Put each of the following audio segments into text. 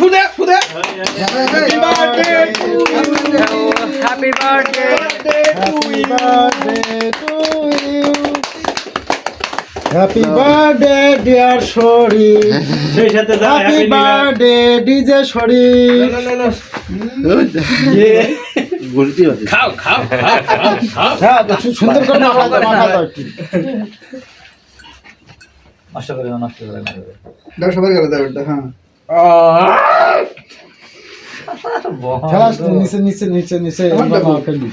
ফুদে ফুদে Happy birthday to you. Happy birthday. Happy birthday to you. Happy birthday dear Shori. সেই সাথে দাও Happy happy new year birthday DJ Shori. খাও খাও খাও খাও খাও হ্যাঁ তো সুন্দর করে মাখা দাও একটু। নষ্ট করে না। দাও সবার গেলে দাও এটা হ্যাঁ খেলাস তো নিচে ফেলবি।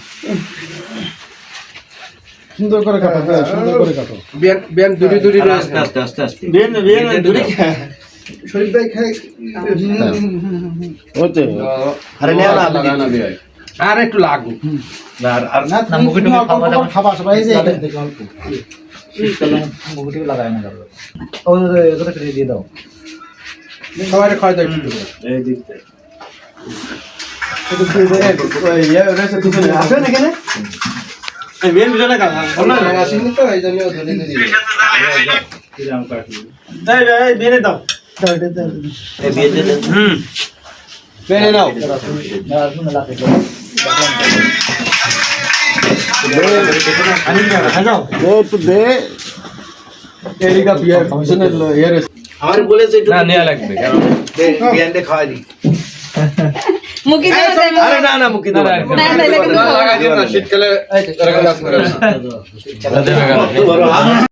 সুন্দর করে কাটো সুন্দর করে কাটো। বিয়ান দূরে দূরে রয়েছে আস্তে। বিয়ান দূরে শরীফ ভাই খাই আরে না বিয়ান আর একটু লাগু না মুখে খাবার সবাই এই যে এখান থেকে অল্প। মুখটি লাগায় না কারো। ও এটা করে দিয়ে দাও। সবাই খাওয়া দাও একটু এই দিকতে। আসেন এখানে বিয়ান বিজনে খা না আসেনি তো এই জন্য ধরে দিই কিরাম কাটি। এই বিয়ানে দাও দাও এটা দাও এই বিয়ে দে। বিয়ানে নাও না শুনে লাগে। এরিকা বিয়ার বিজনে ইয়ার আমার বলেছে একটু না নেয়া লাগবে কারণ বিয়ানটা খাওয়াই দি মুখে দেওয়া যায় না। আরে না মুকি দাও না, তাহলে কিন্তু লাগাই দিও না শীতকালে